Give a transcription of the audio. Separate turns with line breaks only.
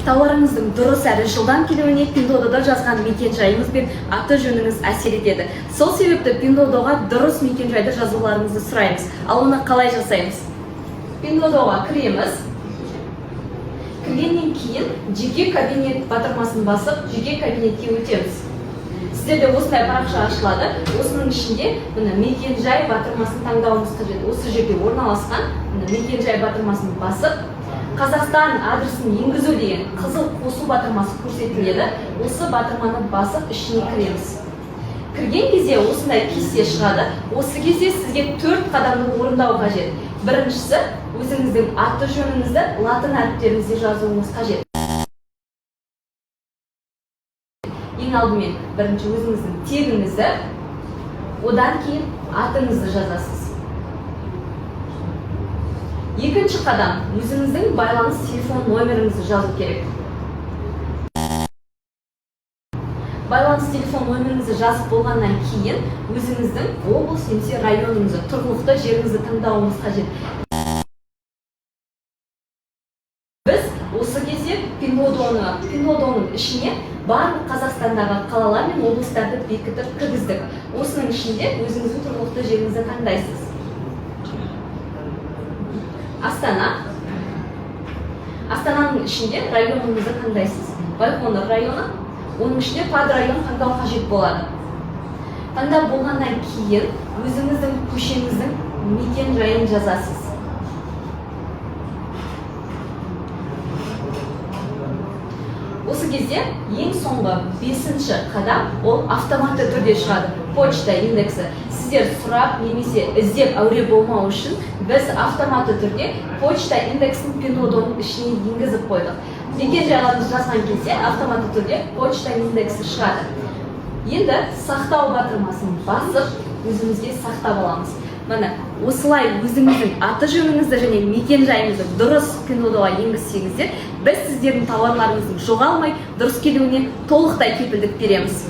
Тауарыңыздың дұрыс әрі жылдам келуіне Pinduoduo'да жазған мекен-жайыңыз бен аты-жөніңіз әсер етеді. Сол себепті Pinduoduo'ға дұрыс мекен-жайды жазуларыңызды сұраймыз. Ал оны қалай жасаймыз? Pinduoduo'ға кіреміз. Кіргеннен кейін жеке кабинет батырмасын басып, жеке кабинетке өтеміз. Сіздерде осындай парақша ашылады. Осының ішінде мекен-жай батырмасын таңдауымыз қажет. Осы жерде орналасқан мекен-жай батырмасын басып, Қазақстан адресін енгізу деген қызыл қосу батырмасы көрсетіледі. Осы батырманы басып ішіне кіреміз. Кірген кезде осындай кесте шығады. Осы кезде сізге 4 қадамды орындау қажет. Біріншісі, өзіңіздің аты-жөніңізді латын әріптеріңізде жазуыңыз қажет. Ең алдымен бірінші өзіңіздің тегіңізді, одан кейін атыңызды жазасыз. Екінші қадам, өзіңіздің байланыс телефон номеріңізді жазу керек. Байланыс телефон номеріңізді жазып болғаннан кейін өзіңіздің облыс немесе районыңызды, тұрғылықты жеріңізді таңдауыңыз қажет. Біз осы кезде Pinduoduo'ның ішіне барлық Қазақстандағы қалалар мен облыстарды бекітіп кіргіздік. Осының ішінде өзіңіздің тұрғылықты жеріңізді таңдайсыз. Астананың ішінде районыңызды таңдайсыз. Байқоңыр районы, оның ішінде подрайон таңдау қажет болады. Таңдап болғаннан кейін өзіңіздің көшеңіздің мекен-жайын жазасыз. Осы кезде ең соңғы 5-ші қадам ол автоматты түрде шығады. Почта индексі. Сіздер сұрап немесе іздеп әуре болмау үшін біз автоматты түрде почта индексін Pinduoduo'ның ішіне енгізіп қойдық. Мекен-жайларыңызды жазған кезде автоматты түрде почта индексі шығады. Енді сақтау батырмасын басып, өзімізге сақтап аламыз. Міне, осылай өзіңіздің аты-жөніңізді және мекен-жайыңызды дұрыс Pinduoduo'ға енгізсеңіздер, біз сіздердің тауарларыңыздың жоғалмай, дұрыс келуіне толықтай кепілдік береміз.